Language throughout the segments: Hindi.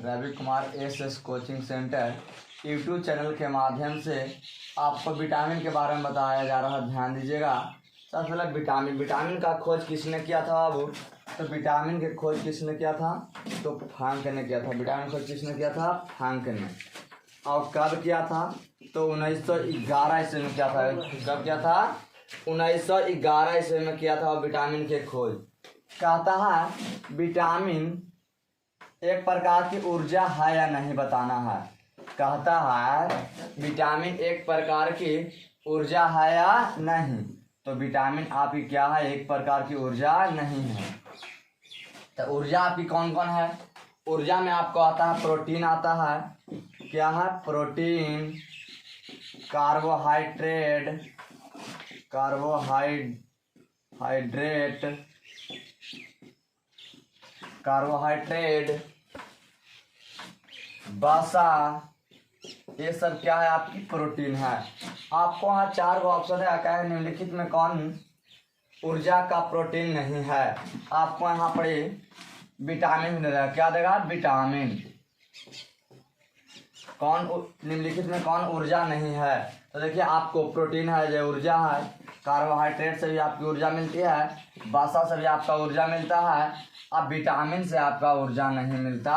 Ravi Kumar S coaching centre YouTube channel के माध्यम से आपको विटामिन के बारे में बताया जा रहा है। ध्यान दीजिएगा। सबसे पहले विटामिन का खोज किसने किया था बाबू? तो विटामिन की खोज किसने किया था? तो फ्रांक ने किया था। विटामिन खोज किसने किया था? फ्रांक ने। और कब किया था? तो 1911 ईस्वी में किया था। कब किया था? 1911 ईस्वी में किया था विटामिन की खोज। कहता है विटामिन एक प्रकार की ऊर्जा है या नहीं बताना है। कहता है विटामिन एक प्रकार की ऊर्जा है या नहीं। तो विटामिन आपकी क्या है? एक प्रकार की ऊर्जा नहीं है। तो ऊर्जा आपकी कौन कौन है? ऊर्जा में आपको आता है प्रोटीन आता है। क्या है? प्रोटीन, कार्बोहाइड्रेट, वसा, ये सब क्या है? आपकी प्रोटीन है। आपको यहाँ 4 ऑप्शन है। क्या है? निम्नलिखित में कौन ऊर्जा का प्रोटीन नहीं है? आपको यहाँ पर विटामिन देगा। क्या देगा? विटामिन। कौन निम्नलिखित में कौन ऊर्जा नहीं है? तो देखिए आपको प्रोटीन है जो ऊर्जा है, कार्बोहाइड्रेट से भी आपकी ऊर्जा मिलती है, वसा से भी आपका ऊर्जा मिलता है, अब विटामिन से आपका ऊर्जा नहीं मिलता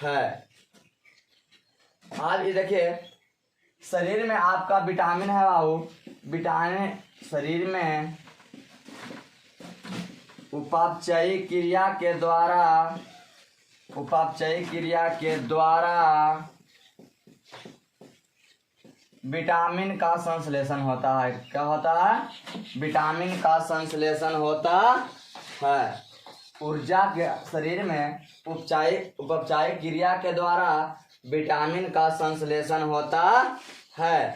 है। आज ये देखिए शरीर में आपका विटामिन है बाबू। विटामिन शरीर में उपापचयी क्रिया के द्वारा विटामिन का संश्लेषण होता है। क्या होता है? विटामिन का संश्लेषण होता है। ऊर्जा के शरीर में उपचायी क्रिया के द्वारा विटामिन का संश्लेषण होता है।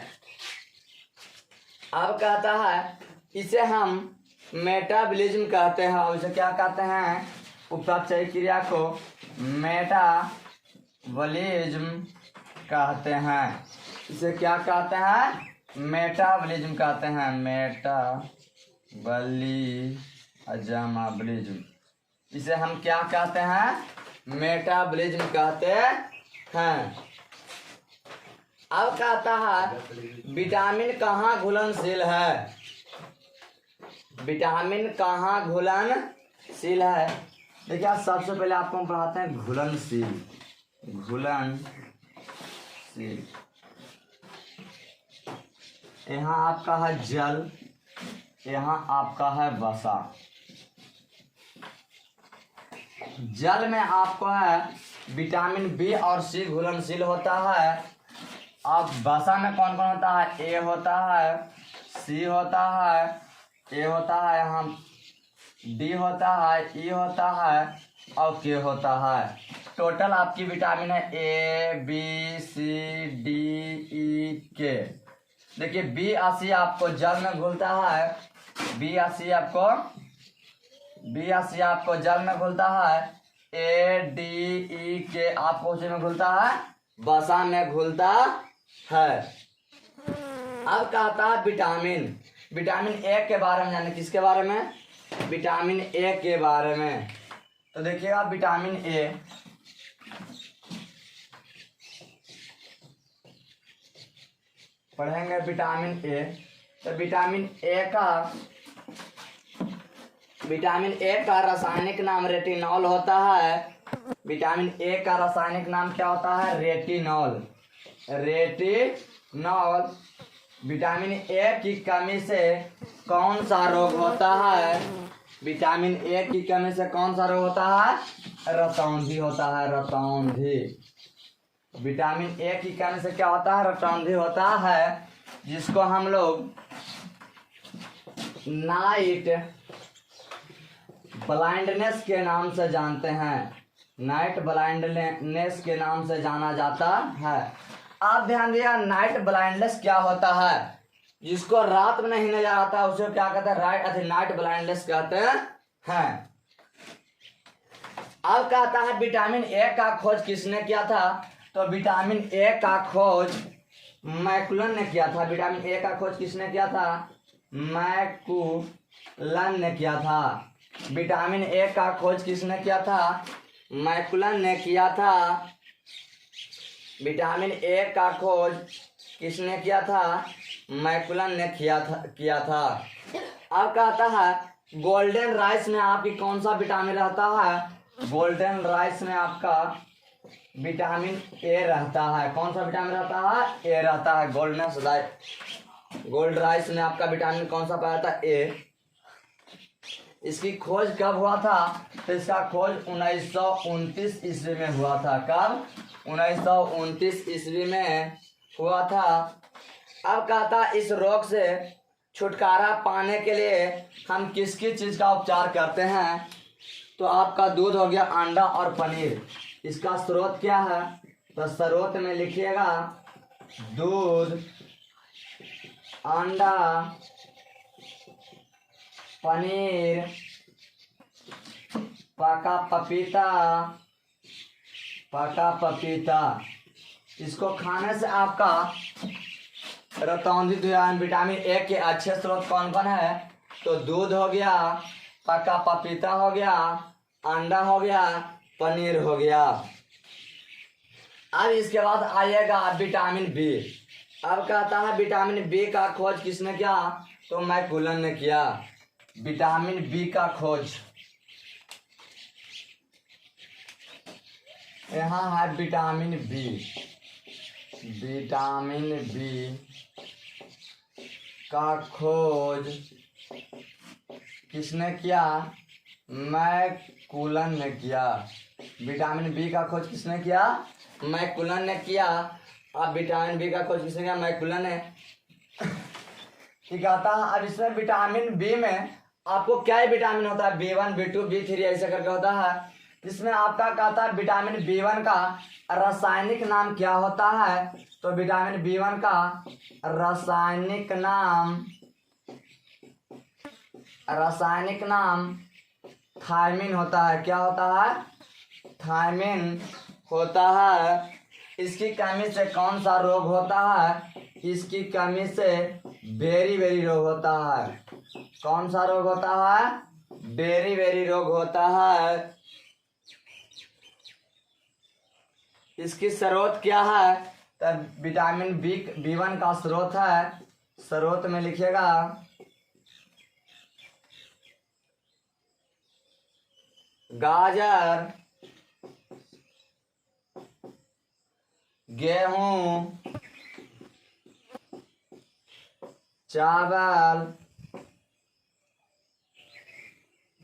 अब कहता है इसे हम मेटाबॉलिज्म कहते हैं। और इसे क्या कहते हैं? उपचायी क्रिया को मेटाबॉलिज्म कहते हैं। इसे क्या कहते हैं? मेटाबॉलिज्म कहते हैं। मेटाबॉलिज्म। इसे हम क्या कहते हैं? मेटाबॉलिज्म कहते हैं। अब कहता है विटामिन कहाँ घुलनशील है? विटामिन कहाँ घुलनशील है? देखिए सबसे पहले आपको हम पढ़ाते हैं घुलनशील। यहाँ आपका है जल, यहाँ आपका है वसा। जल में आपको है विटामिन बी और सी घुलनशील होता है। अब वसा में कौन कौन होता है? ए होता है, सी होता है, ए होता है, यहाँ डी होता है, ई होता है और के होता है। टोटल आपकी विटामिन है A B C D E के। देखिए बी और सी आपको जल में घुलता है। बी और सी आपको जल में घुलता है। ए डी ई के आपको उसी में घुलता है, वसा में घुलता है। अब कहता है विटामिन ए के बारे में जाने। किसके बारे में? विटामिन ए के बारे में। तो देखिएगा विटामिन ए पढ़ेंगे। विटामिन ए तो विटामिन ए का रासायनिक नाम रेटिनॉल होता है। विटामिन ए का रासायनिक नाम क्या होता है? रेटिनॉल। विटामिन ए की कमी से कौन सा रोग होता है? विटामिन ए की कमी से कौन सा रोग होता है? रतौंधी होता है। रतौंधी। विटामिन ए की कमी से क्या होता है? रतौंधी होता है, जिसको हम लोग नाइट ब्लाइंडनेस के नाम से जानते हैं। नाइट ब्लाइंडनेस के नाम से जाना जाता है। आप ध्यान दिया, नाइट ब्लाइंडनेस क्या होता है? जिसको रात में नहीं नजर आता उसे क्या कहते हैं? नाइट ब्लाइंडनेस कहते हैं। अब कहता है विटामिन ए का खोज किसने किया था? तो विटामिन ए का खोज मैकुलन ने किया था। विटामिन ए का खोज किसने किया था? मैकुलन ने किया था। विटामिन ए का खोज किसने किया था? मैकुलन ने किया था। विटामिन ए का खोज किसने किया था? मैकुलन ने किया था। अब कहता है गोल्डन राइस में आपकी कौन सा विटामिन रहता है? गोल्डन राइस में आपका विटामिन ए रहता है। कौन सा विटामिन रहता है? ए रहता है। गोल्ड राइस में आपका विटामिन कौन सा पाया था? ए। इसकी खोज कब हुआ था? तो इसका खोज 1929 ईस्वी में हुआ था। कब? 1929 ईस्वी में हुआ था। अब कहता इस रोग से छुटकारा पाने के लिए हम किस किस चीज़ का उपचार करते हैं? तो आपका दूध हो गया, अंडा और पनीर। इसका स्रोत क्या है? तो स्रोत में लिखिएगा दूध, अंडा, पनीर, पका पपीता। इसको खाने से आपका रतौंधी विटामिन ए के अच्छे स्रोत कौन कौन है? तो दूध हो गया, पका पपीता हो गया, अंडा हो गया, पनीर हो गया। अब इसके बाद आइएगा विटामिन बी। अब कहता है विटामिन बी का खोज किसने किया? तो मैकुलन ने किया। विटामिन बी का खोज यहाँ है विटामिन बी। विटामिन बी का खोज किसने किया? मैकुलन ने किया। विटामिन बी का खोज किसने किया? मैकुलन ने किया। अब विटामिन बी का खोज किसने किया? मैकुलन ने। ठीक आता है। अब इसमें विटामिन बी में आपको क्या विटामिन होता है? B1, B2, B3 ऐसे करके होता है। इसमें आपका कहता है विटामिन B1 का रासायनिक नाम क्या होता है? तो विटामिन B1 का रासायनिक नाम थायमिन होता है। क्या होता है? थायमिन होता है। इसकी कमी से कौन सा रोग होता है? इसकी कमी से बेरी रोग होता है। कौन सा रोग होता है? बेरी रोग होता है। इसकी स्रोत क्या है? तब विटामिन B1 का स्रोत है। स्रोत में लिखिएगा गाजर, गेहूं, चावल,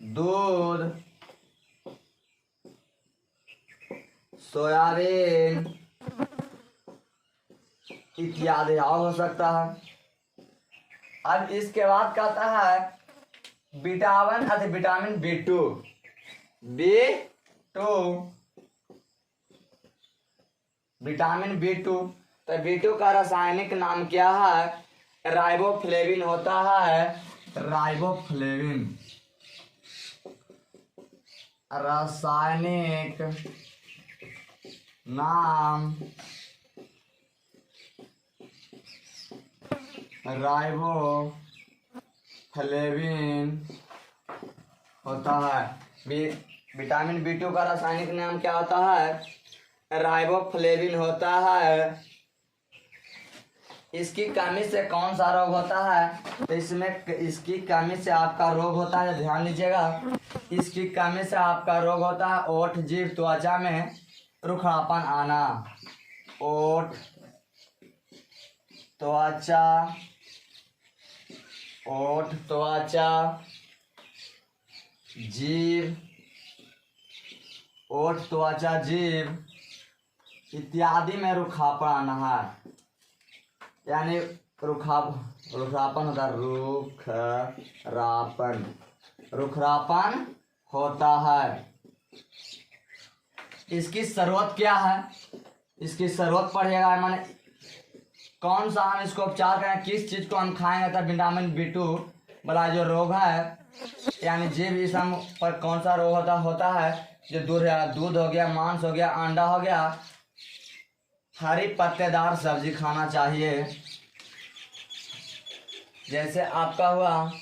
दूध, सोयाबीन इत्यादि और हो सकता है। अब इसके बाद कहता है विटामिन B2। Vitamin B2। तो B2 का रासायनिक नाम क्या है? राइबोफ्लेविन होता है। राइबोफ्लेविन रासायनिक नाम राइबोफ्लेविन होता है। विटामिन B2 का रासायनिक नाम क्या होता है? राइबोफ्लेविन होता है। इसकी कमी से कौन सा रोग होता है? तो इसमें इसकी कमी से आपका रोग होता है, ध्यान दीजिएगा। इसकी कमी से आपका रोग होता है ओठ, जीभ, त्वचा में रुखापन आना। ओठ, त्वचा, जीभ, ओठ, त्वचा, जीभ इत्यादि में रुखापन आना है। यानी रुखरापन होता है। रुखरापन होता है। इसकी स्रोत क्या है? इसकी स्रोत पढ़िएगा। माने कौन सा हम इसको उपचार करें, किस चीज को हम खाएंगे तब विटामिन B2 वाला जो रोग है, यानी जीभ इसम पर कौन सा रोग होता है? जो दूध हो गया, मांस हो गया, अंडा हो गया, हरी पत्तेदार सब्जी खाना चाहिए। जैसे आपका हुआ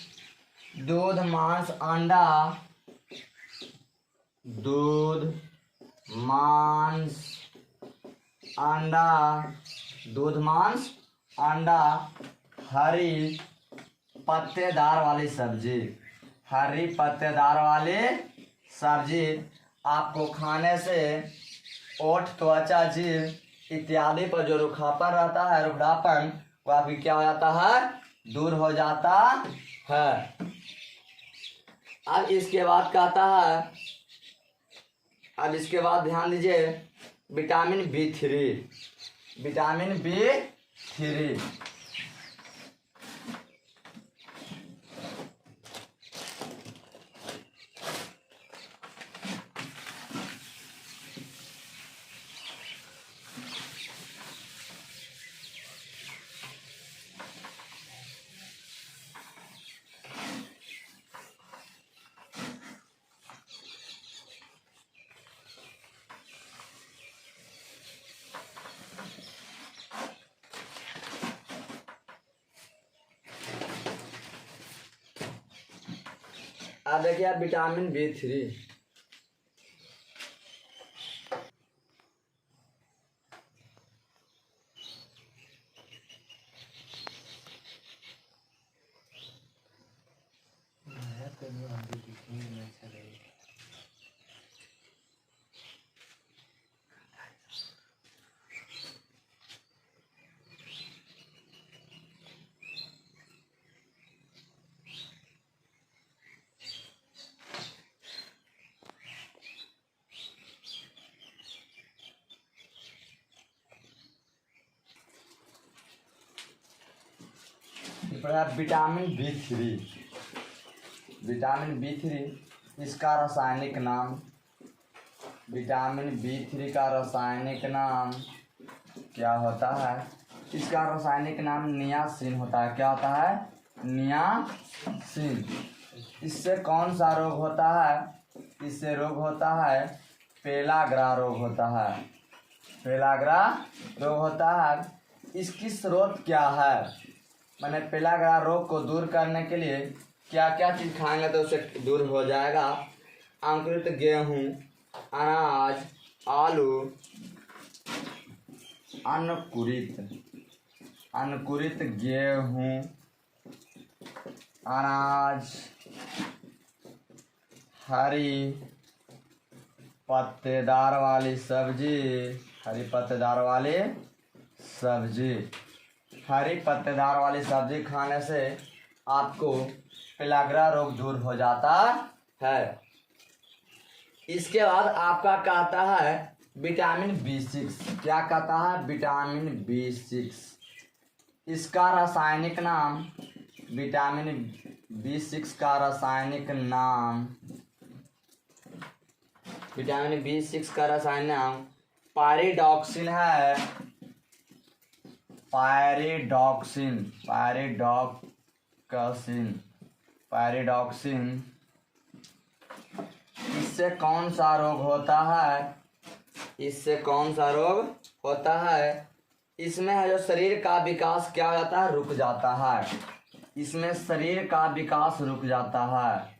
दूध, मांस, अंडा, दूध, मांस, अंडा, दूध मांस, अंडा, हरी पत्तेदार वाली सब्जी, हरी पत्तेदार वाली सब्जी आपको खाने से ओठ, त्वचा, जीभ इत्यादि पर जो रूखापन रहता है, रुखड़ापन, वो आपकी क्या हो जाता है, दूर हो जाता है। अब इसके बाद कहता है, अब इसके बाद ध्यान दीजिए विटामिन B3, विटामिन B3 अब देखिए आप vitamin B3, vitamin B3, vitamin B3 इसका रासायनिक नाम, विटामिन B3 का रासायनिक नाम क्या होता है, इसका रासायनिक नाम नियासिन होता है। क्या होता है, नियासिन। इससे कौन सा रोग होता है, इससे रोग होता है पेलाग्रा रोग होता है, पेलाग्रा रोग होता है। इसकी स्रोत क्या है, मैंने पेलाग्रा रोग को दूर करने के लिए क्या क्या चीज़ खाएंगे तो उससे दूर हो जाएगा। अंकुरित गेहूँ, अनाज, आलू, अंकुरित गेहूँ, अनाज, हरी पत्तेदार वाली सब्जी, हरी पत्तेदार वाली सब्जी, हरी पत्तेदार वाली सब्जी खाने से आपको पेलाग्रा रोग दूर हो जाता है। इसके बाद आपका कहता है विटामिन B6, क्या कहता है, विटामिन B6, इसका रासायनिक नाम, विटामिन B6 का रासायनिक नाम, विटामिन B6 का रासायनिक नाम पायरिडॉक्सिन है, पायरिडॉक्सिन, पायरिडॉक्सिन। इससे कौन सा रोग होता है, इससे कौन सा रोग होता है, इसमें है जो शरीर का विकास क्या हो जाता है, रुक जाता है, इसमें शरीर का विकास रुक जाता है,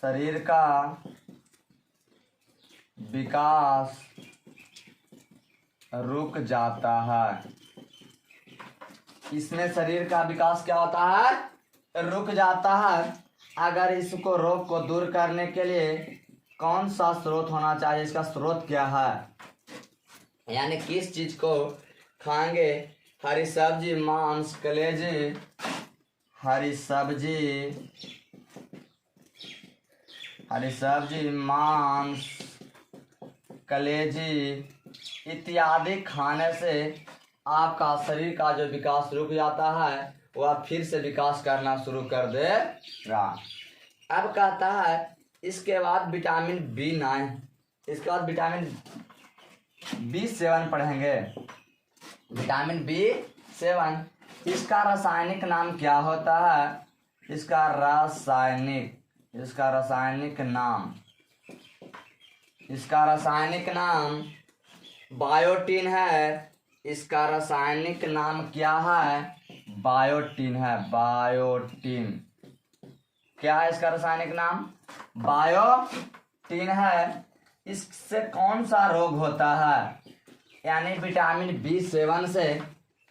शरीर का विकास रुक जाता है, इसमें शरीर का विकास क्या होता है, रुक जाता है। अगर इसको रोग को दूर करने के लिए कौन सा स्रोत होना चाहिए, इसका स्रोत क्या है, यानी किस चीज को खाएंगे, हरी सब्जी, मांस, कलेजी, हरी सब्जी, मांस, कलेजी इत्यादि खाने से आपका शरीर का जो विकास रुक जाता है वह फिर से विकास करना शुरू कर देगा। अब कहता है इसके बाद विटामिन B9, इसके बाद विटामिन B7 पढ़ेंगे, विटामिन B7, इसका रासायनिक नाम क्या होता है, इसका रासायनिक नाम बायोटीन है, इसका रासायनिक नाम क्या है, बायोटीन है, बायोटीन। क्या है इसका रासायनिक नाम, बायोटीन है। इससे कौन सा रोग होता है, यानी विटामिन B7 से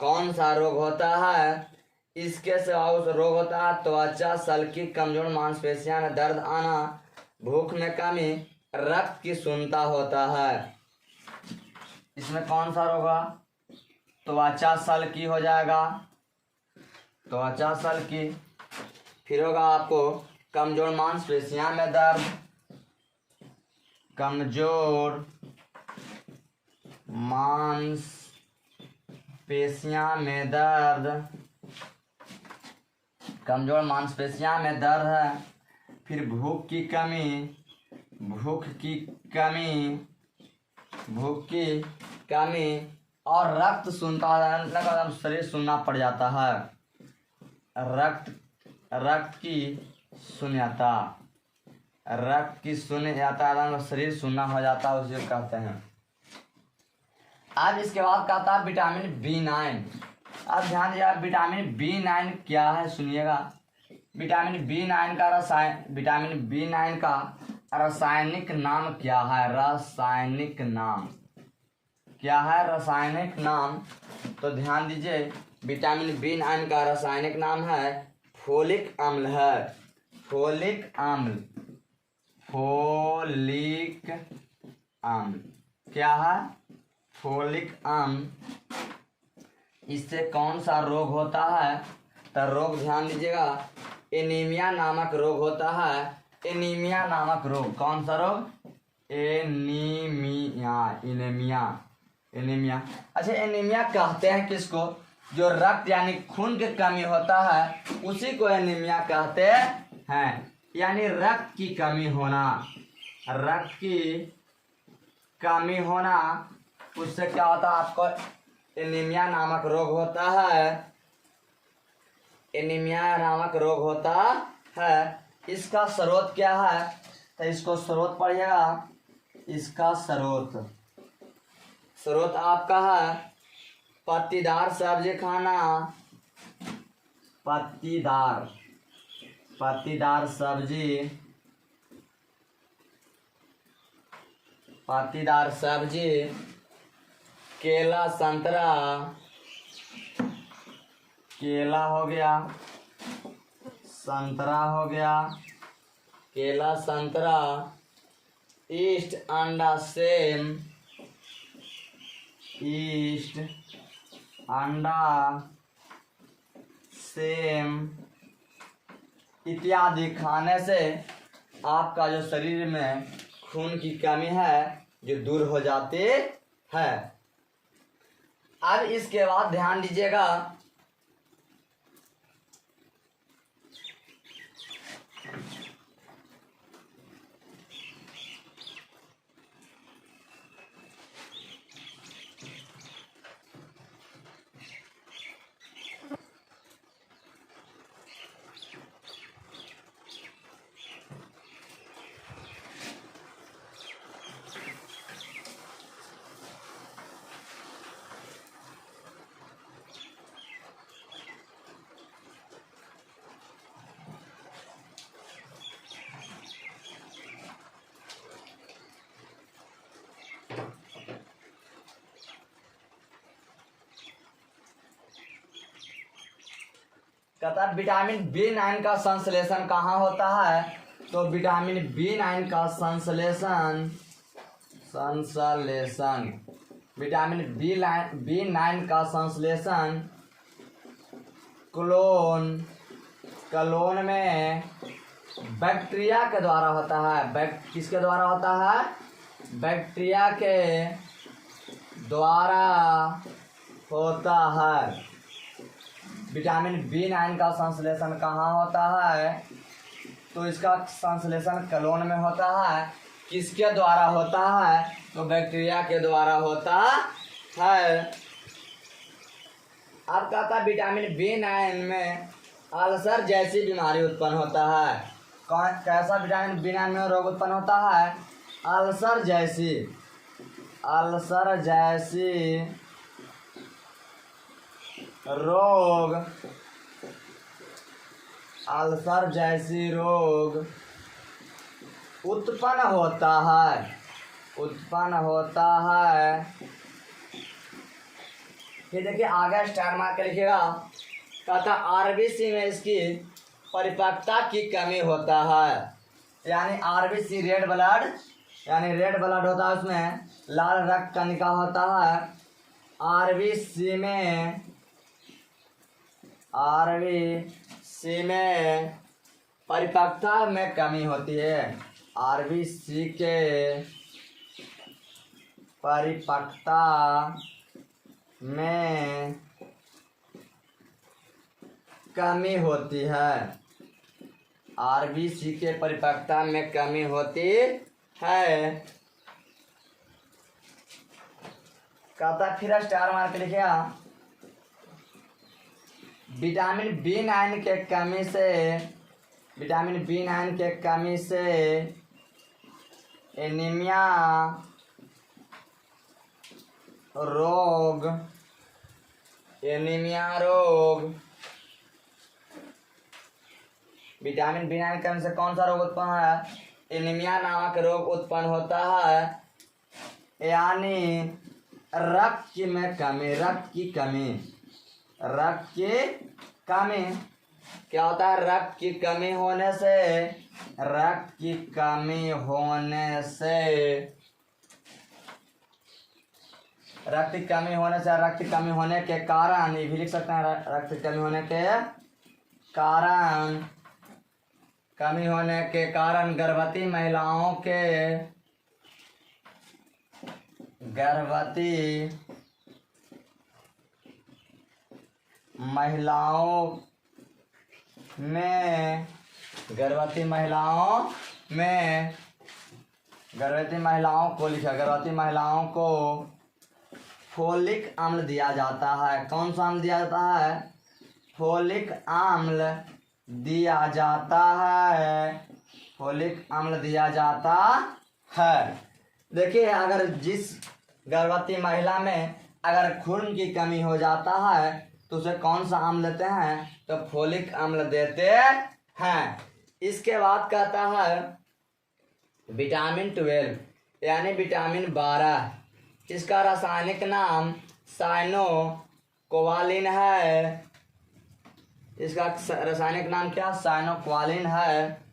कौन सा रोग होता है? इसके सिवा उस रोग होता है त्वचा, सल्की, कमजोर मांसपेशियां में दर्द आना, भूख में कमी, रक्त की शून्यता होता है। इसमें कौन सा रोग होगा? त्वचा सल्की हो जाएगा, त्वचा सल्की। फिर होगा आपको कमजोर मांसपेशियां में दर्द, कमजोर मांसपेशियां में दर्द, कमजोर मांसपेशियां में दर्द है। फिर भूख की कमी, भूख की कमी, भूख की कमी और रक्त शून्यता, शरीर सुनना पड़ जाता है। रक्त की शून्यता, रक्त की शून्यता, शरीर सुनना हो जाता है, उसे कहते हैं। आज इसके बाद कहता है विटामिन B9। अब ध्यान दिया, विटामिन B9 क्या है सुनिएगा। विटामिन B9 का रासायनिक नाम क्या है? रासायनिक नाम क्या है? रासायनिक नाम तो ध्यान दीजिए, विटामिन B9 का रासायनिक नाम है फोलिक अम्ल है। फोलिक अम्ल, फोलिक अम्ल क्या है? फोलिक अम्ल। इससे कौन सा रोग होता है? तो रोग ध्यान दीजिएगा, एनीमिया नामक रोग होता है। एनीमिया नामक रोग, कौन सा रोग? Anaemia, anaemia, anaemia. अच्छा, एनीमिया कहते हैं किसको? जो रक्त यानी खून की कमी होता है उसी को एनीमिया कहते हैं। यानी रक्त की कमी होना, रक्त की कमी होना, उससे क्या होता है? आपको एनीमिया नामक रोग होता है। एनीमिया नामक रोग होता है। इसका स्रोत क्या है? तो इसको स्रोत पढ़िएगा। इसका स्रोत आपका है पत्तीदार सब्जी खाना, पत्तीदार सब्जी, केला, संतरा, केला हो गया, संतरा हो गया, केला, संतरा, ईस्ट, अंडा, सेम, ईस्ट, अंडा, सेम इत्यादि खाने से आपका जो शरीर में खून की कमी है जो दूर हो जाती है। अब इसके बाद ध्यान दीजिएगा, कहता है विटामिन B9 का संश्लेषण कहाँ होता है? तो विटामिन B9 का विटामिन B9 का संश्लेषण कलोन में बैक्टीरिया के द्वारा होता है। किसके द्वारा होता है? बैक्टीरिया के द्वारा होता है। विटामिन B9 का संश्लेषण कहाँ होता है? तो इसका संश्लेषण कलोन में होता है। किसके द्वारा होता है? तो बैक्टीरिया के द्वारा होता है। अब कहता है विटामिन B9 में अल्सर जैसी बीमारी उत्पन्न होता है। कैसा विटामिन B9 में रोग उत्पन्न होता है? अल्सर जैसी रोग, उत्पन्न होता है। उत्पन्न होता है। फिर देखिए आगे स्टार मार्क के लिखिएगा, कहता आरबीसी में इसकी परिपक्वता की कमी होता है। यानी आरबीसी रेड ब्लड, यानी रेड ब्लड होता है, उसमें लाल रक्त कणिका होता है। आरबीसी में परिपक्वता में कमी होती है। आरबीसी के परिपक्वता में कमी होती है। आरबीसी के परिपक्वता में कमी होती है। कहता फिर स्टार मार्क लिखिएगा, विटामिन बी9 के कमी से एनीमिया रोग विटामिन बी9 की कमी से कौन सा रोग उत्पन्न है? एनीमिया नामक रोग उत्पन्न होता है। यानी रक्त की कमी क्या होता है? रक्त की कमी होने के कारण, ये भी लिख सकते हैं, रक्त की कमी होने के कारण गर्भवती महिलाओं को फोलिक अम्ल दिया जाता है। कौन सा अम्ल दिया जाता है? फोलिक अम्ल दिया जाता है। देखिए अगर जिस गर्भवती महिला में अगर खून की कमी हो जाता है तो उसे कौन सा अम्ल देते हैं? तो फोलिक अम्ल देते हैं। इसके बाद कहता है विटामिन 12 यानी विटामिन 12, इसका रासायनिक नाम साइनोक्वालिन है। इसका रासायनिक नाम क्या? साइनोक्वालिन है।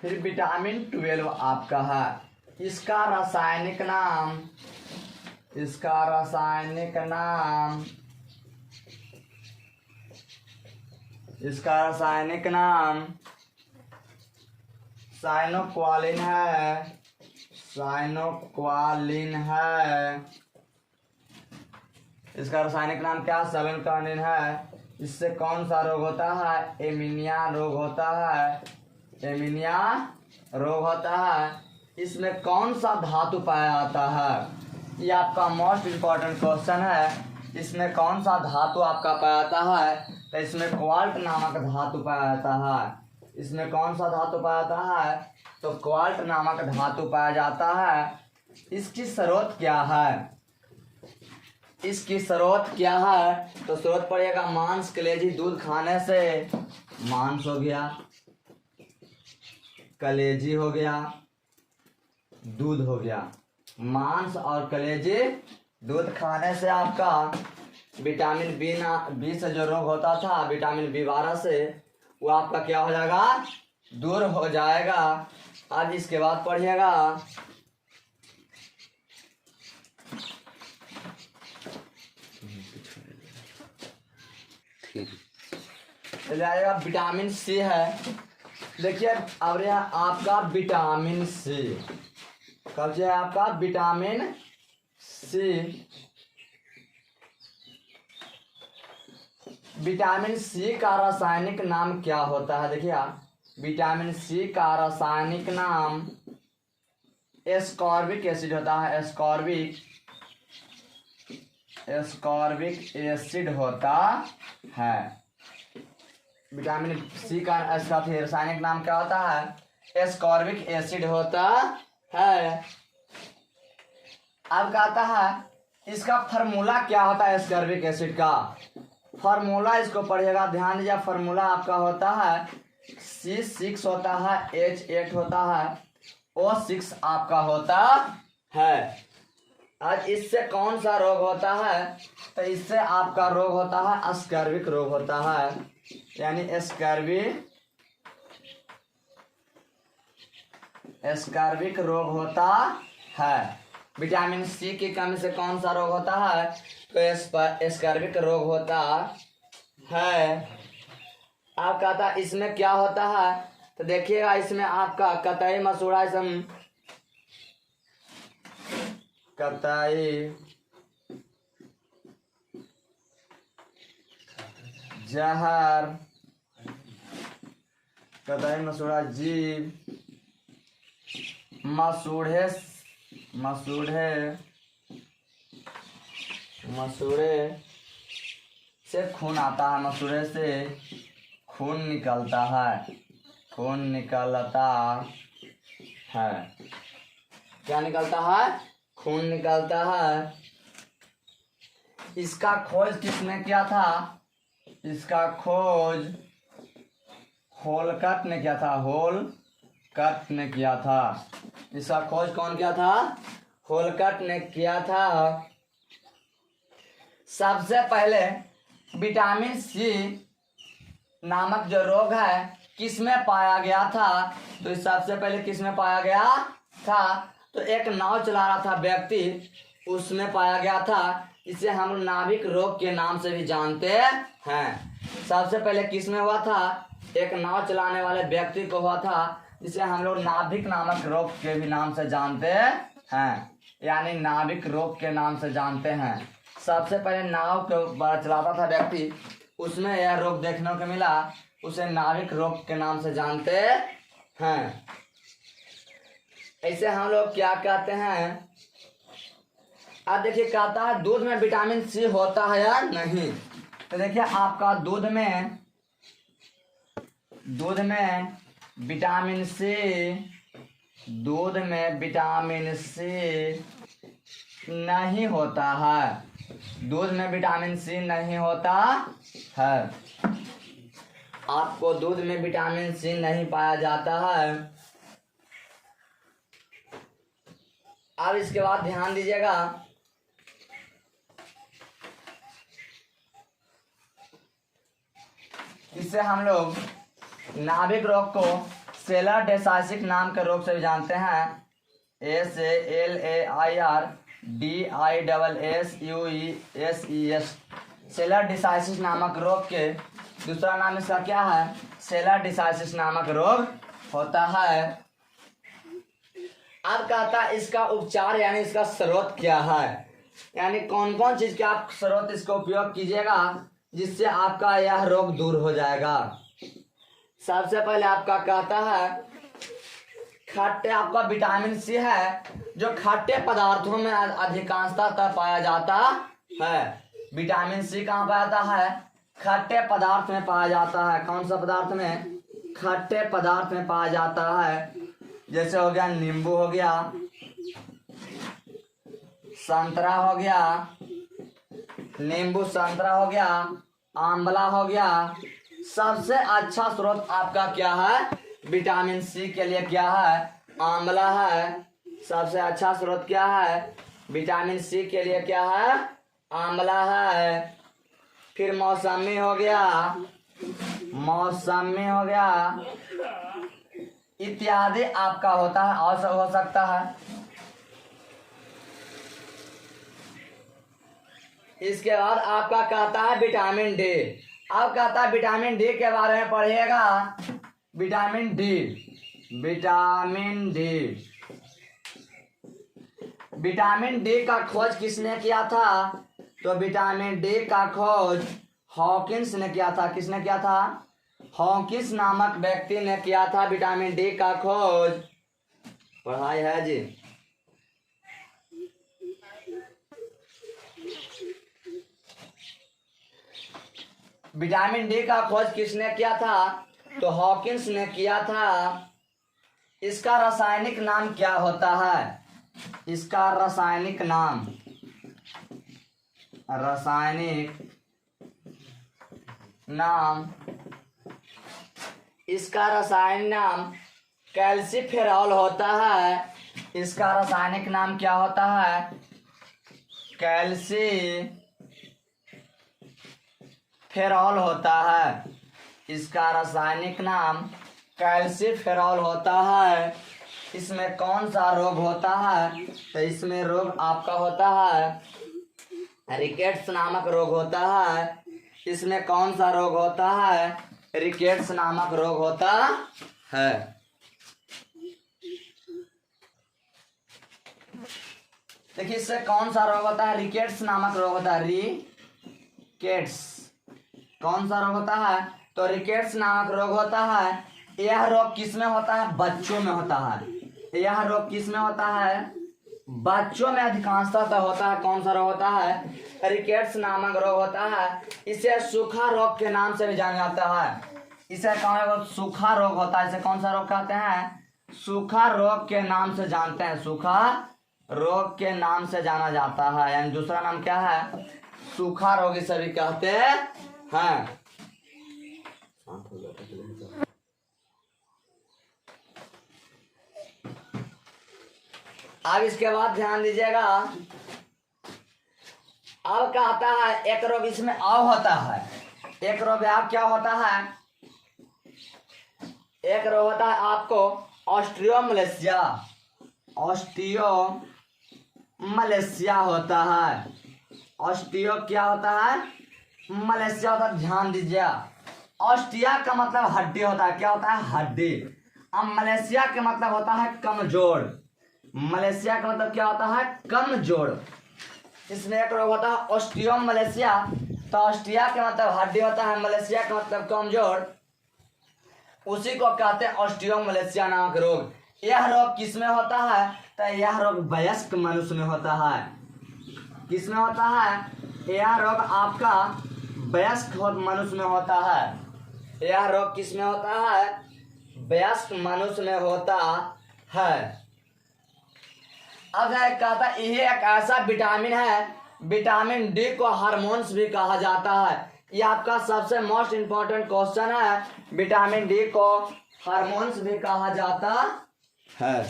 फिर विटामिन 12 आपका है, इसका रासायनिक नाम साइनोक्वालिन है। इसका रासायनिक नाम क्या? साइनोक्वालिन है। इससे कौन सा रोग होता है? एनीमिया रोग होता है। इसमें कौन सा धातु पाया जाता है? ये आपका मोस्ट इम्पोर्टेंट क्वेश्चन है। इसमें कौन सा धातु आपका पाया जाता है? तो इसमें क्वाल्ट नामक धातु पाया जाता है। इसमें कौन सा धातु पाया जाता है? तो क्वाल्ट नामक धातु पाया जाता है। इसकी स्रोत क्या है? तो स्रोत पड़ेगा मांस, कलेजी, दूध खाने से मांस हो गया, कलेजी हो गया, दूध हो गया। मांस और कलेजी, दूध खाने से आपका विटामिन बी से जो रोग होता था विटामिन बी12 से, वो आपका क्या हो जाएगा? दूर हो जाएगा। आज इसके बाद पढ़िएगा आएगा विटामिन सी है। देखिए अब यह आपका विटामिन सी कब से आपका विटामिन सी विटामिन सी का रासायनिक नाम क्या होता है? देखिए आप, विटामिन सी का रासायनिक नाम एस्कॉर्बिक एसिड होता है। एस्कॉर्बिक एसिड होता है। विटामिन सी का इसका रासायनिक नाम क्या होता है? एस्कॉर्बिक एसिड होता है। अब कहता है इसका फार्मूला क्या होता है? एस्कॉर्बिक एसिड का फार्मूला इसको पढ़िएगा, ध्यान दीजिए। फार्मूला आपका होता है C6 होता है, H8 होता है, O6 आपका होता है। आज इससे कौन सा रोग होता है? तो इससे आपका रोग होता है एस्कॉर्बिक रोग होता है, यानी एस्कॉर्बिक रोग होता है। विटामिन सी की कमी से कौन सा रोग होता है? तो एस्कॉर्बिक रोग होता है। आप कहता इसमें क्या होता है? तो देखिएगा, इसमें आपका कतई मसूड़ा कतई जहर, कतई मसूड़ा जीव, मसूड़े से खून आता है, मसूड़े से खून निकलता है, क्या निकलता है? खून निकलता है। इसका खोज किसने किया था? इसका खोज होलकट ने किया था। इसका खोज कौन किया था? होलकट ने किया था। सबसे पहले विटामिन सी नामक जो रोग है किसमें पाया गया था? तो सबसे पहले किसमें पाया गया था? तो एक नाव चला रहा था व्यक्ति, उसमें पाया गया था। इसे हम नाभिक रोग के नाम से भी जानते हैं। सबसे पहले किसमें हुआ था? एक नाव चलाने वाले व्यक्ति को हुआ था, जिसे हम लोग नाभिक नामक रोग के भी नाम से जानते हैं, यानी नाभिक रोग के नाम से जानते हैं। सबसे पहले नाव को चलाता था व्यक्ति, उसमें यह रोग देखने को मिला, उसे नाभिक रोग के नाम से जानते हैं। ऐसे हम लोग क्या कहते हैं? अब देखिए, कहता है दूध में विटामिन सी होता है या नहीं? तो देखिए आपका दूध में विटामिन सी नहीं होता है। दूध में विटामिन सी नहीं होता है। आपको दूध में विटामिन सी नहीं पाया जाता है। अब इसके बाद ध्यान दीजिएगा, इससे हम लोग नाभिक रोग को सेलर डेसाइसिस नाम के रोग से भी जानते हैं। SALAIRDISSUES सेलर डिसाइसिस नामक रोग के दूसरा नाम इसका क्या है? सेलर डिसाइसिस नामक रोग होता है। अब कहता है इसका उपचार यानी इसका स्रोत क्या है, यानी कौन कौन चीज के आप स्रोत इसका उपयोग कीजिएगा जिससे आपका यह रोग दूर हो जाएगा। सबसे पहले आपका कहता है खट्टे, आपका विटामिन सी है जो खट्टे पदार्थों में अधिकांशतः पाया जाता है। विटामिन सी कहाँ पाया जाता है? खट्टे पदार्थ में पाया जाता है। कौन सा पदार्थ में? खट्टे पदार्थ में पाया जाता है। जैसे हो गया नींबू, हो गया संतरा, हो गया नींबू संतरा, हो गया आंवला, हो गया। सबसे अच्छा स्रोत आपका क्या है? विटामिन सी के लिए क्या है? आंवला है। सबसे अच्छा स्रोत क्या है? विटामिन सी के लिए क्या है? आंवला है। फिर मौसमी हो गया, इत्यादि आपका होता है और सब हो सकता है। इसके बाद आपका कहता है विटामिन डी। अब कहता है विटामिन डी के बारे में पढ़िएगा। विटामिन डी का खोज किसने किया था? तो विटामिन डी का खोज हॉकिंस ने किया था। किसने किया था? हॉकिंस नामक व्यक्ति ने किया था विटामिन डी का खोज। पढ़ाई है जी। विटामिन डी का खोज किसने किया था? तो हॉकिंस ने किया था। इसका रासायनिक नाम क्या होता है? इसका रासायनिक नाम, इसका रासायनिक नाम कैल्सीफेरॉल होता है। इसका रासायनिक नाम क्या होता है? कैल्सीफेरॉल होता है। इसका रासायनिक नाम कैल्सीफेरॉल होता है। इसमें कौन सा रोग होता है? तो इसमें रोग आपका होता है रिकेट्स नामक रोग होता है। इसमें कौन सा रोग होता है? रिकेट्स नामक रोग होता है। देखिए इससे कौन सा रोग होता है? रिकेट्स नामक रोग होता है। रिकेट्स कौन सा रोग होता है? तो रिकेट्स नामक रोग होता है। यह रोग किस में होता है? बच्चों में होता है। यह रोग किस में होता है? बच्चों में अधिकांशतः होता है। कौन सा रोग होता है? रिकेट्स नामक रोग होता है। इसे सूखा रोग के नाम से भी जाना जाता है। इसे कौन सूखा रोग होता है। इसे कौन सा रोग कहते हैं? सूखा रोग के नाम से जानते हैं। सूखा रोग के नाम से जाना जाता है। यानी दूसरा नाम क्या है? सूखा रोग इसे भी कहते हैं। अब इसके बाद ध्यान दीजिएगा। अब क्या आता है? एक रोग इसमें और होता है। एक रोग आप क्या होता है? एक रोग होता है आपको ऑस्ट्रियोमलेशिया। ऑस्टियोमलेशिया होता है। ऑस्टियो क्या होता है? मलेशिया होता है। ध्यान दीजिए, ऑस्टिया का मतलब हड्डी होता है। क्या होता है? हड्डी। अब मलेशिया का मतलब होता है कमजोर। मलेशिया का मतलब क्या होता है? कमजोर। इसमें एक रोग होता है ऑस्टियोमलेशिया। तो ऑस्टिया का मतलब हड्डी होता है, मलेशिया का मतलब कमजोर। उसी को कहते हैं ऑस्टियोमलेशिया नामक रोग। यह रोग किस में होता है? तो यह रोग वयस्क मनुष्य में होता है। किस में होता है? यह रोग आपका वयस्क मनुष्य में होता है। यह रोग किस में होता है? वयस्क मनुष्य में होता है। अब कहता है यह एक ऐसा विटामिन है, विटामिन डी को हार्मोन्स भी कहा जाता है। ये आपका सबसे मोस्ट इंपॉर्टेंट क्वेश्चन है। विटामिन डी को हार्मोन्स भी कहा जाता है।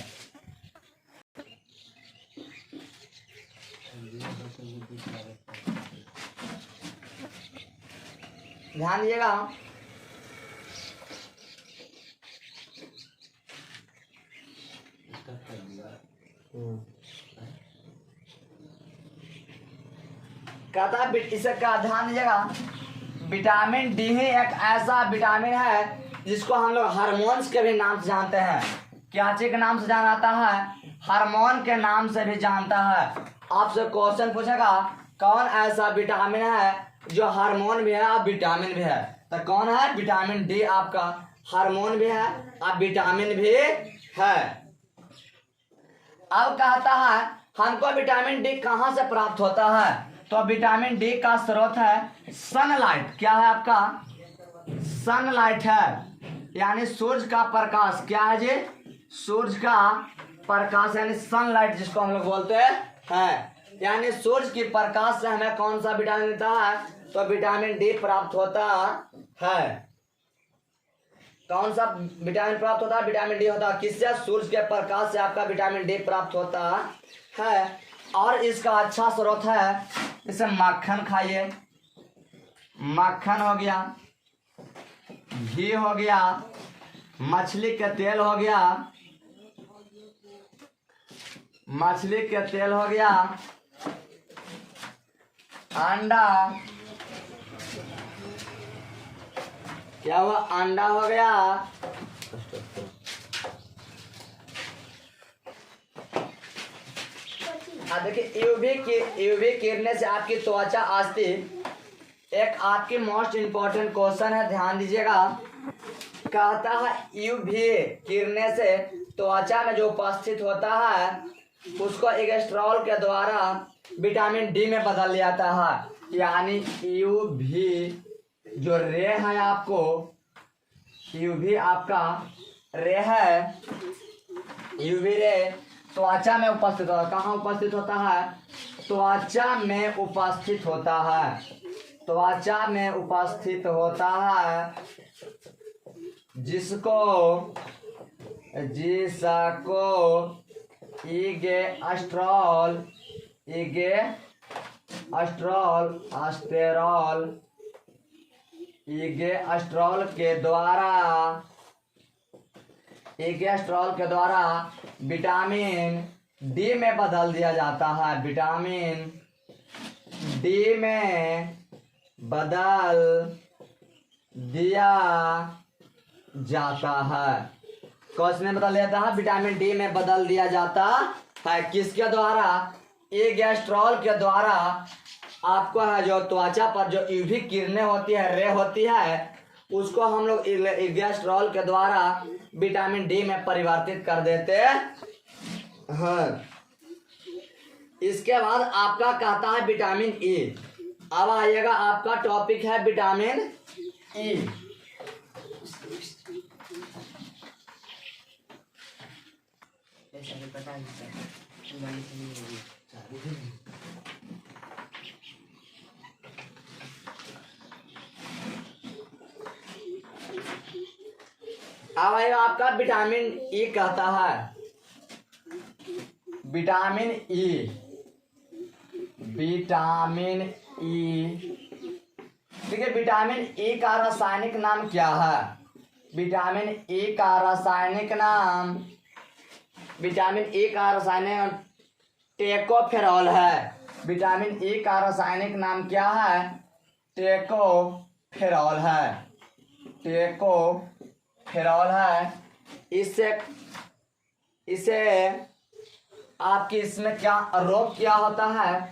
ध्यान दीजिएगा। कहता है इसे का ध्यान दीजिएगा। विटामिन डी ही एक ऐसा विटामिन है जिसको हम लोग हार्मोन्स के भी नाम से जानते हैं। क्या चीज के नाम से जाना जाता है? हार्मोन के नाम से भी जानता है। आपसे क्वेश्चन पूछेगा कौन ऐसा विटामिन है जो हार्मोन भी है और विटामिन भी है? तो कौन है? विटामिन डी आपका हार्मोन भी है और विटामिन भी है। अब कहता है हमको विटामिन डी कहाँ से प्राप्त होता है? तो विटामिन डी का स्रोत है सनलाइट। क्या है आपका? सनलाइट है, यानी सूरज का प्रकाश। क्या है जी? सूरज का प्रकाश यानी सनलाइट जिसको हम लोग बोलते हैं। यानी सूरज की प्रकाश से हमें कौन सा विटामिन मिलता है? तो विटामिन डी प्राप्त होता है। कौन सा विटामिन प्राप्त होता है? विटामिन डी होता है। किससे? सूरज के प्रकाश से आपका विटामिन डी प्राप्त होता है। और इसका अच्छा स्रोत है, जैसे मक्खन खाइए, मक्खन हो गया, घी हो गया, मछली के तेल हो गया, मछली के तेल हो गया, अंडा, क्या हुआ? अंडा हो गया, देखिए यूवी किरणें से आपकी त्वचा आस्ती एक आपकी मोस्ट इम्पोर्टेंट क्वेश्चन है, ध्यान दीजिएगा। कहता है यूवी किरणें से त्वचा में जो उपस्थित होता है उसको एस्ट्रॉल के द्वारा विटामिन डी में बदल दिया जाता है। यानी यूवी जो रे है आपको, यूवी आपका रे है, यूवी रे त्वचा में उपस्थित होता है। कहाँ उपस्थित होता है? त्वचा में उपस्थित होता है, त्वचा में उपस्थित होता है, जिसको एस्ट्रॉल के द्वारा विटामिन डी में बदल दिया जाता है, विटामिन डी में बदल दिया जाता है। क्वेश्चन में बदल दिया है, विटामिन डी में बदल दिया जाता है। किसके द्वारा? एस्ट्रॉल के द्वारा। आपको है जो त्वचा पर जो यूवी किरणें होती है, रे होती है, उसको हम लोग एस्ट्रॉल के द्वारा विटामिन डी में परिवर्तित कर देते हैं। इसके बाद आपका कहता है विटामिन ई। अब आइएगा, आपका टॉपिक है विटामिन ई। अब आएगा आपका विटामिन ई। कहता है विटामिन ई, विटामिन ई, ठीक है। विटामिन ई का रासायनिक नाम क्या है? विटामिन ई का रासायनिक नाम, विटामिन ई का रासायनिक टेकोफेरॉल है। विटामिन ई का रासायनिक नाम क्या है? टेकोफेरॉल है, टेकोफेरॉल है। इसे आपकी इसमें क्या रोग क्या होता है?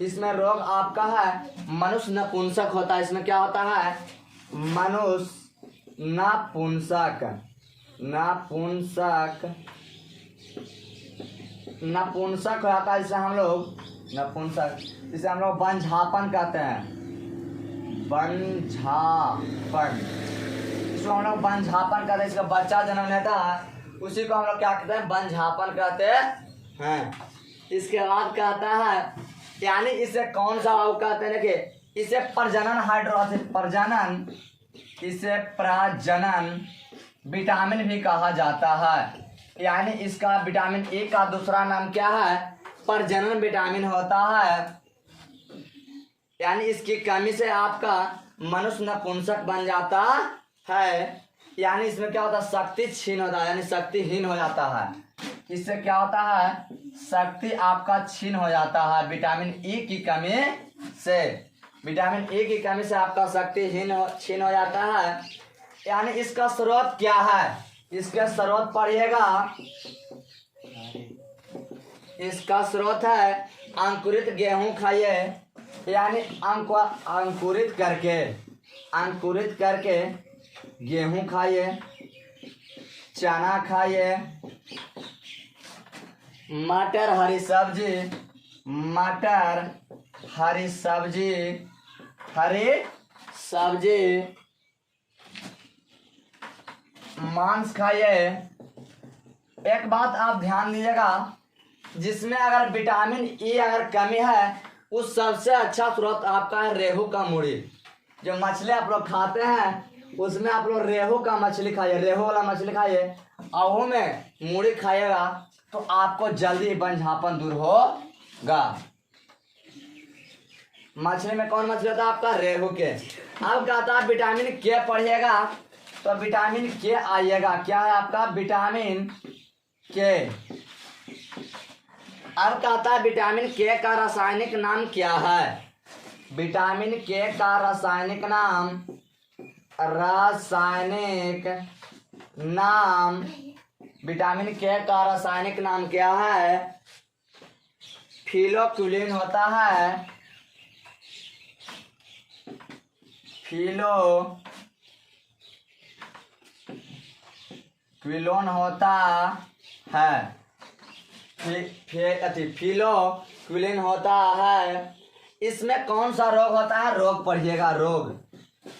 इसमें रोग आपका है मनुष्य नपुंसक होता है। इसमें क्या होता है? मनुष्य नपुंसक, नपुंसक होता है। इसे हम लोग नपुंसक, इसे हम लोग बंझापन कहते हैं, बंझापन। इसको हम लोग बंझापन कहते हैं। इसका बच्चा जन्म लेता है, उसी को हम लोग क्या कहते हैं? बंझापन कहते हैं। इसके बाद कहता है, यानी इसे कौन सा भाव कहते हैं? कि इसे प्रजनन हाइड्रोसिस, प्रजनन, इसे प्रजनन विटामिन भी कहा जाता है। यानी इसका विटामिन ए का दूसरा नाम क्या है? प्रजनन विटामिन होता है। यानी इसकी कमी से आपका मनुष्य नपुंसक बन जाता है। यानी इसमें क्या होता है? शक्ति क्षीण होता है, यानी शक्तिहीन हो जाता है। इससे क्या होता है? शक्ति आपका क्षीण हो जाता है। विटामिन ई की कमी से, विटामिन ई की कमी से आपका शक्तिहीन क्षीण हो जाता है। यानी इसका स्रोत क्या है? इसके स्रोत पढ़िएगा। इसका स्रोत है अंकुरित गेहूं खाइए, यानी अंकुरित करके गेहूं खाइए, चना खाइए, मटर हरी सब्जी, मांस खाइए। एक बात आप ध्यान दीजिएगा, जिसमें अगर विटामिन ई अगर कमी है, उस सबसे अच्छा स्रोत आपका है रेहू का मूड़ी। जो मछली आप लोग खाते हैं उसमें आप लोग रेहू का मछली खाइए, रेहू वाला मछली खाइए, और में मूड़ी खाइएगा तो आपको जल्दी बंझापन दूर होगा। मछली में कौन मछली होता है? आपका रेहू के। अब कहता है विटामिन के पढ़िएगा, तो विटामिन के आइएगा। क्या है आपका? विटामिन के। अब कहता है विटामिन के का रासायनिक नाम क्या है? विटामिन के का रासायनिक नाम, विटामिन के का रासायनिक नाम क्या है? फिलोक्यूलिन होता है, क्विलोन होता है, फिलोक्विलिन होता है। इसमें कौन सा रोग होता है? रोग पढ़िएगा, रोग।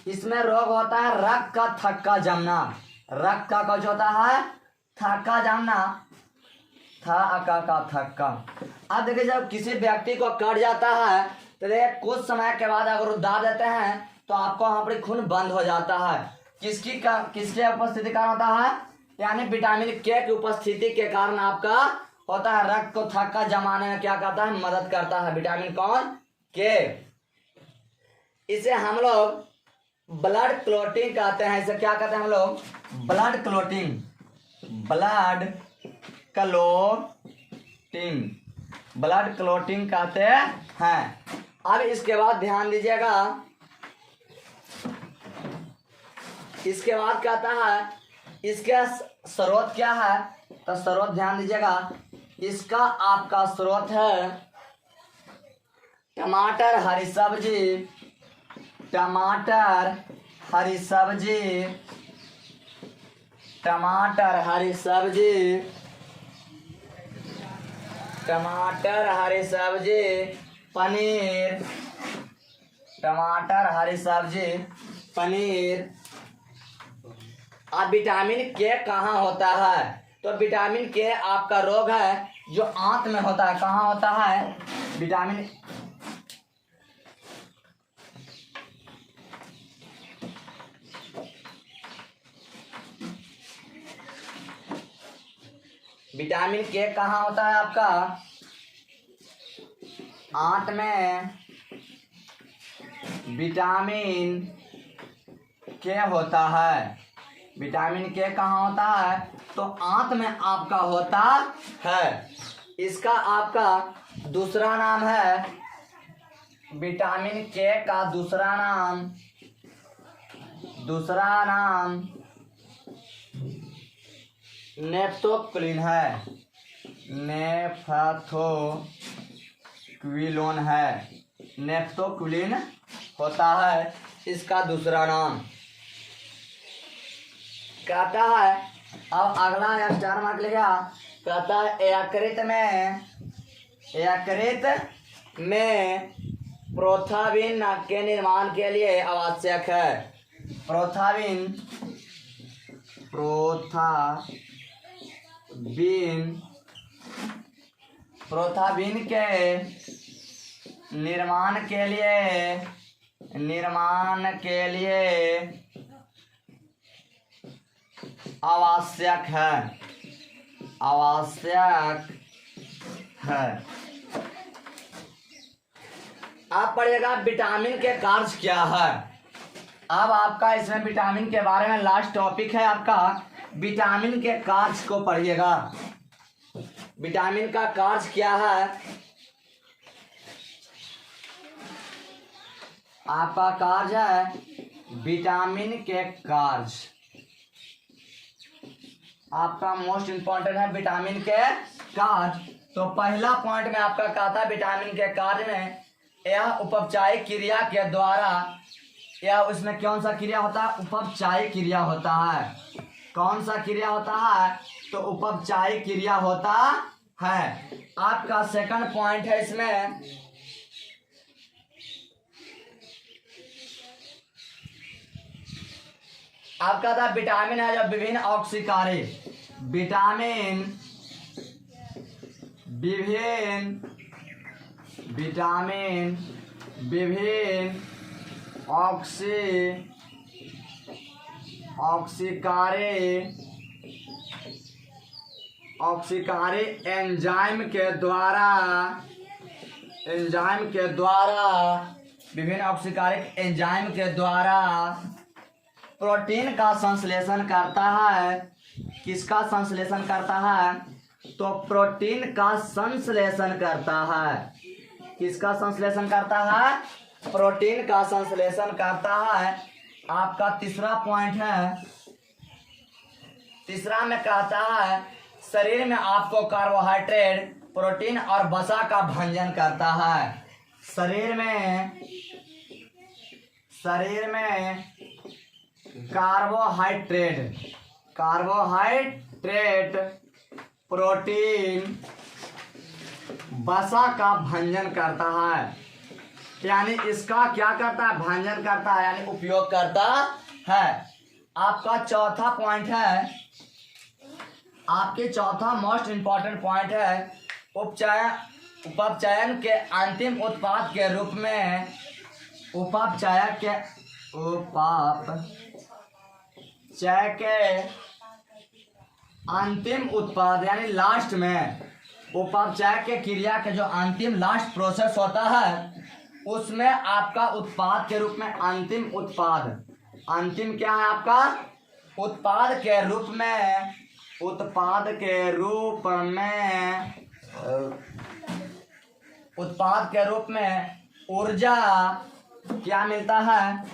इसमें रोग होता है रक्त का थक्का जमना। रक्त का कुछ होता है थक्का जमना, का थक्का। अब देखिए जब किसी व्यक्ति को कट जाता है तो देखिए कुछ समय के बाद अगर वो दाब देते हैं तो आपको वहां पर खून बंद हो जाता है। किसके उपस्थिति कारण होता है? यानी विटामिन के की उपस्थिति के कारण आपका होता है। रक्त को थक्का जमाने में क्या करता है? मदद करता है विटामिन कौन? के। इसे हम लोग ब्लड क्लोटिंग कहते हैं। इसे क्या कहते हैं हम लोग? Blood clotting. ब्लड क्लोटिंग कहते हैं। अब इसके बाद ध्यान दीजिएगा, इसके बाद कहता है इसका स्रोत क्या है? तो स्रोत ध्यान दीजिएगा, इसका आपका स्रोत है टमाटर, हरी सब्जी, टमाटर, हरी सब्जी, टमाटर, हरी सब्जी, टमाटर, हरी सब्जी, पनीर, टमाटर, हरी सब्जी, पनीर। अब विटामिन के कहाँ होता है? तो विटामिन के आपका रोग है जो आंत में होता है। कहाँ होता है विटामिन? विटामिन के कहाँ होता है आपका? आंत में विटामिन के होता है। विटामिन के कहाँ होता है? तो आंत में आपका होता है। इसका आपका दूसरा नाम है, विटामिन के का दूसरा नाम नेफ्थोक्विलिन है। नेफ्थोक्विलिन है, नेफ्थोक्विलिन होता है इसका दूसरा नाम। कहता है, अब अगला स्टार मार्क लिखा, कहता है यकृत में प्रोथाबिन के निर्माण के लिए आवश्यक है। प्रोथाबिन के निर्माण के लिए आवश्यक है। आप पढ़िएगा विटामिन के कार्य क्या है। अब आपका इसमें विटामिन के बारे में लास्ट टॉपिक है आपका, विटामिन के कार्य को पढ़िएगा। विटामिन का कार्य क्या है? आपका कार्य है विटामिन के कार्य। आपका मोस्ट इंपॉर्टेंट है विटामिन के कार्य। तो पहला पॉइंट में आपका कहता है विटामिन के कार्य में यह उपचारिक क्रिया के द्वारा, या उसमें कौन सा क्रिया होता है? उपचारिक क्रिया होता है। कौन सा क्रिया होता है? तो उपचारिक क्रिया होता है। आपका सेकंड पॉइंट है इसमें, आपका था विटामिन है जो विभिन्न ऑक्सीकारी, विटामिन विभिन्न ऑक्सीकारी एंजाइम के द्वारा विभिन्न ऑक्सीकारिक एंजाइम के द्वारा प्रोटीन का संश्लेषण करता है। किसका संश्लेषण करता है? तो प्रोटीन का संश्लेषण करता है। किसका संश्लेषण करता है? प्रोटीन का संश्लेषण करता है। आपका तीसरा पॉइंट है, तीसरा में कहता है शरीर में आपको कार्बोहाइड्रेट, प्रोटीन और वसा का भंजन करता है। शरीर शरीर में कार्बोहाइड्रेट प्रोटीन वसा का भंजन करता है। यानी इसका क्या करता है, भंजन करता है, यानी उपयोग करता है। आपका चौथा पॉइंट है, आपके चौथा मोस्ट इंपॉर्टेंट पॉइंट है उपचयन के अंतिम उत्पाद के रूप में उपापचय के अंतिम उत्पाद यानी लास्ट में उपापचय के क्रिया के जो अंतिम लास्ट प्रोसेस होता है उसमें आपका उत्पाद के रूप में अंतिम क्या है आपका उत्पाद के रूप में ऊर्जा क्या मिलता है,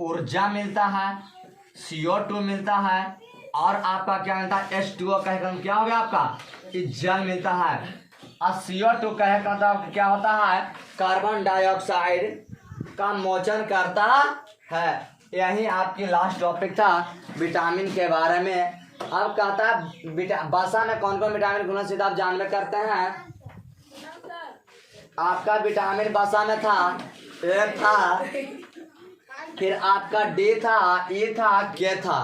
ऊर्जा मिलता है, CO2 मिलता है और आपका क्या मिलता है, H2O कहकर क्या हो गया आपका जल मिलता है। और CO2 कहकर क्या होता है, कार्बन डाइऑक्साइड का मोचन करता है। यही आपकी लास्ट टॉपिक था विटामिन के बारे में। अब कहता है वसा में कौन कौन विटामिन गुना सीधा आप जानबे करते हैं। आपका विटामिन वसा में था, ए था, फिर आपका D था, E था, K था।